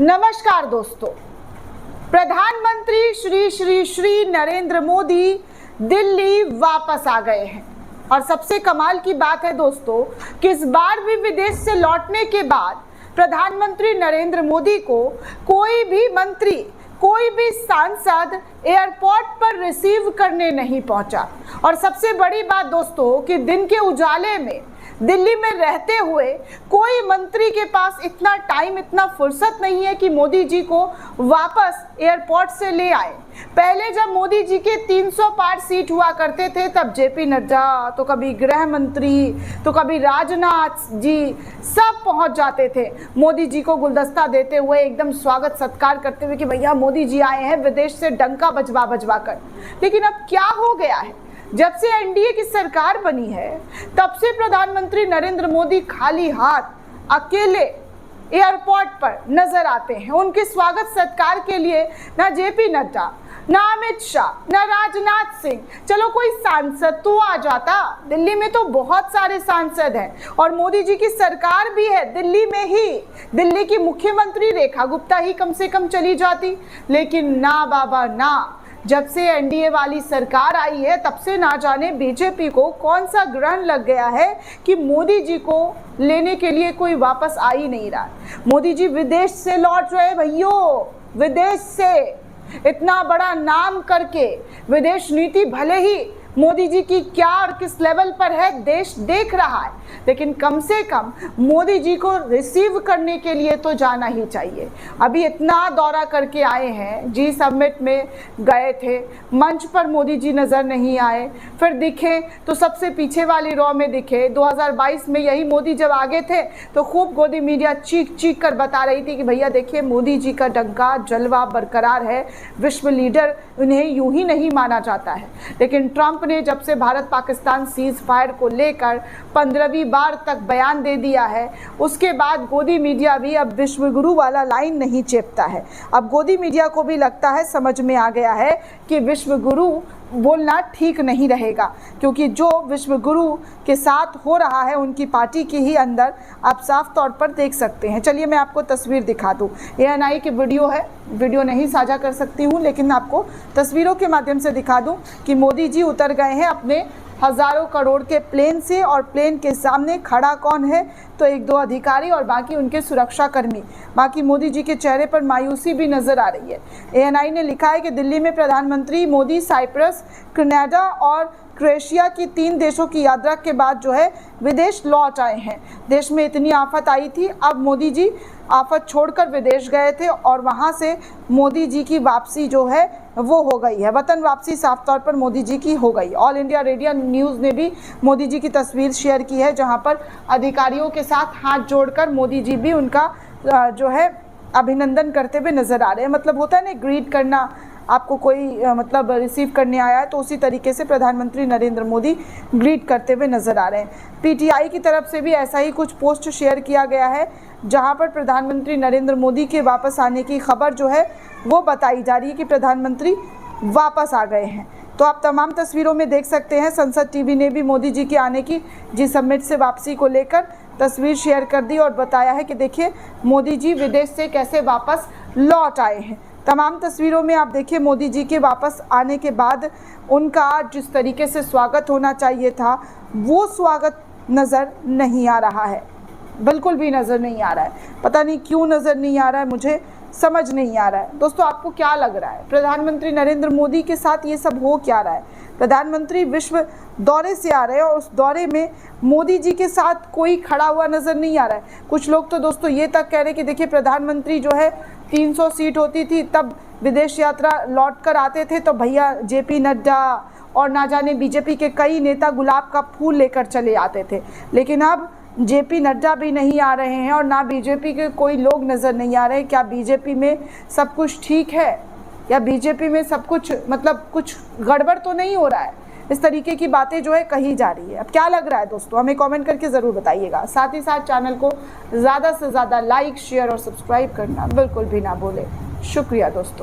नमस्कार दोस्तों, प्रधानमंत्री श्री श्री श्री नरेंद्र मोदी दिल्ली वापस आ गए हैं। और सबसे कमाल की बात है दोस्तों कि इस बार भी विदेश से लौटने के बाद प्रधानमंत्री नरेंद्र मोदी को कोई भी मंत्री, कोई भी सांसद एयरपोर्ट पर रिसीव करने नहीं पहुंचा। और सबसे बड़ी बात दोस्तों कि दिन के उजाले में दिल्ली में रहते हुए कोई मंत्री के पास इतना टाइम, इतना फुर्सत नहीं है कि मोदी जी को वापस एयरपोर्ट से ले आए। पहले जब मोदी जी के 300 पार सीट हुआ करते थे तब जेपी नड्डा, तो कभी गृह मंत्री, तो कभी राजनाथ जी, सब पहुंच जाते थे मोदी जी को गुलदस्ता देते हुए, एकदम स्वागत सत्कार करते हुए कि भैया मोदी जी आए हैं विदेश से, डंका बजवा कर। लेकिन अब क्या हो गया है, जब से एनडीए की सरकार बनी है तब से प्रधानमंत्री नरेंद्र मोदी खाली हाथ अकेले एयरपोर्ट पर नजर आते हैं। उनके स्वागत सत्कार के लिए ना जेपी नड्डा, ना अमित शाह, ना राजनाथ सिंह, चलो कोई सांसद तो आ जाता। दिल्ली में तो बहुत सारे सांसद हैं और मोदी जी की सरकार भी है दिल्ली में ही। दिल्ली की मुख्यमंत्री रेखा गुप्ता ही कम से कम चली जाती, लेकिन ना बाबा ना। जब से एनडीए वाली सरकार आई है तब से ना जाने बीजेपी को कौन सा ग्रहण लग गया है कि मोदी जी को लेने के लिए कोई वापस आ ही नहीं रहा। मोदी जी विदेश से लौट रहे भैयों, विदेश से। इतना बड़ा नाम करके विदेश नीति भले ही मोदी जी की क्या और किस लेवल पर है देश देख रहा है, लेकिन कम से कम मोदी जी को रिसीव करने के लिए तो जाना ही चाहिए। अभी इतना दौरा करके आए हैं, जी समिट में गए थे, मंच पर मोदी जी नज़र नहीं आए, फिर दिखे तो सबसे पीछे वाली रॉ में दिखे। 2022 में यही मोदी जब आगे थे तो खूब गोदी मीडिया चीख चीख कर बता रही थी कि भैया देखिए मोदी जी का डंका जलवा बरकरार है, विश्व लीडर उन्हें यूं ही नहीं माना जाता है। लेकिन ट्रंप ने जब से भारत पाकिस्तान सीज फायर को लेकर 15वीं बार तक बयान दे दिया है, उसके बाद गोदी मीडिया भी अब विश्वगुरु वाला लाइन नहीं चेपता है। अब गोदी मीडिया को भी लगता है, समझ में आ गया है कि विश्वगुरु बोलना ठीक नहीं रहेगा, क्योंकि जो विश्वगुरु के साथ हो रहा है उनकी पार्टी के ही अंदर आप साफ तौर पर देख सकते हैं। चलिए मैं आपको तस्वीर दिखा दूं। एएनआई की वीडियो है, वीडियो नहीं साझा कर सकती हूं, लेकिन आपको तस्वीरों के माध्यम से दिखा दूं कि मोदी जी उतर गए हैं अपने हज़ारों करोड़ के प्लेन से, और प्लेन के सामने खड़ा कौन है तो एक दो अधिकारी और बाकी उनके सुरक्षाकर्मी। बाकी मोदी जी के चेहरे पर मायूसी भी नजर आ रही है। एएनआई ने लिखा है कि दिल्ली में प्रधानमंत्री मोदी साइप्रस, कनाडा और क्रोएशिया की 3 देशों की यात्रा के बाद जो है विदेश लौट आए हैं। देश में इतनी आफत आई थी, अब मोदी जी आफत छोड़कर विदेश गए थे और वहां से मोदी जी की वापसी जो है वो हो गई है। वतन वापसी साफ तौर पर मोदी जी की हो गई। ऑल इंडिया रेडियो न्यूज़ ने भी मोदी जी की तस्वीर शेयर की है, जहां पर अधिकारियों के साथ हाथ जोड़कर मोदी जी भी उनका जो है अभिनंदन करते हुए नजर आ रहे हैं। मतलब होता है ना ग्रीट करना, आपको कोई मतलब रिसीव करने आया है तो उसी तरीके से प्रधानमंत्री नरेंद्र मोदी ग्रीट करते हुए नजर आ रहे हैं। पीटीआई की तरफ से भी ऐसा ही कुछ पोस्ट शेयर किया गया है, जहां पर प्रधानमंत्री नरेंद्र मोदी के वापस आने की खबर जो है वो बताई जा रही है कि प्रधानमंत्री वापस आ गए हैं। तो आप तमाम तस्वीरों में देख सकते हैं, संसद टीवी ने भी मोदी जी के आने की, जी समिट से वापसी को लेकर तस्वीर शेयर कर दी और बताया है कि देखिए मोदी जी विदेश से कैसे वापस लौट आए हैं। तमाम तस्वीरों में आप देखिए मोदी जी के वापस आने के बाद उनका जिस तरीके से स्वागत होना चाहिए था वो स्वागत नज़र नहीं आ रहा है, बिल्कुल भी नज़र नहीं आ रहा है। पता नहीं क्यों नज़र नहीं आ रहा है, मुझे समझ नहीं आ रहा है। दोस्तों आपको क्या लग रहा है, प्रधानमंत्री नरेंद्र मोदी के साथ ये सब हो क्या रहा है? प्रधानमंत्री विश्व दौरे से आ रहे हैं और उस दौरे में मोदी जी के साथ कोई खड़ा हुआ नज़र नहीं आ रहा है। कुछ लोग तो दोस्तों ये तक कह रहे हैं कि देखिए प्रधानमंत्री जो है 300 सीट होती थी तब विदेश यात्रा लौट कर आते थे तो भैया जेपी नड्डा और ना जाने बीजेपी के कई नेता गुलाब का फूल लेकर चले आते थे, लेकिन अब जेपी नड्डा भी नहीं आ रहे हैं और ना बीजेपी के कोई लोग नज़र नहीं आ रहे हैं। क्या बीजेपी में सब कुछ ठीक है या बीजेपी में सब कुछ मतलब कुछ गड़बड़ तो नहीं हो रहा है? इस तरीके की बातें जो है कही जा रही है। अब क्या लग रहा है दोस्तों, हमें कमेंट करके ज़रूर बताइएगा। साथ ही साथ चैनल को ज़्यादा से ज़्यादा लाइक, शेयर और सब्सक्राइब करना बिल्कुल भी ना भूलें। शुक्रिया दोस्तों।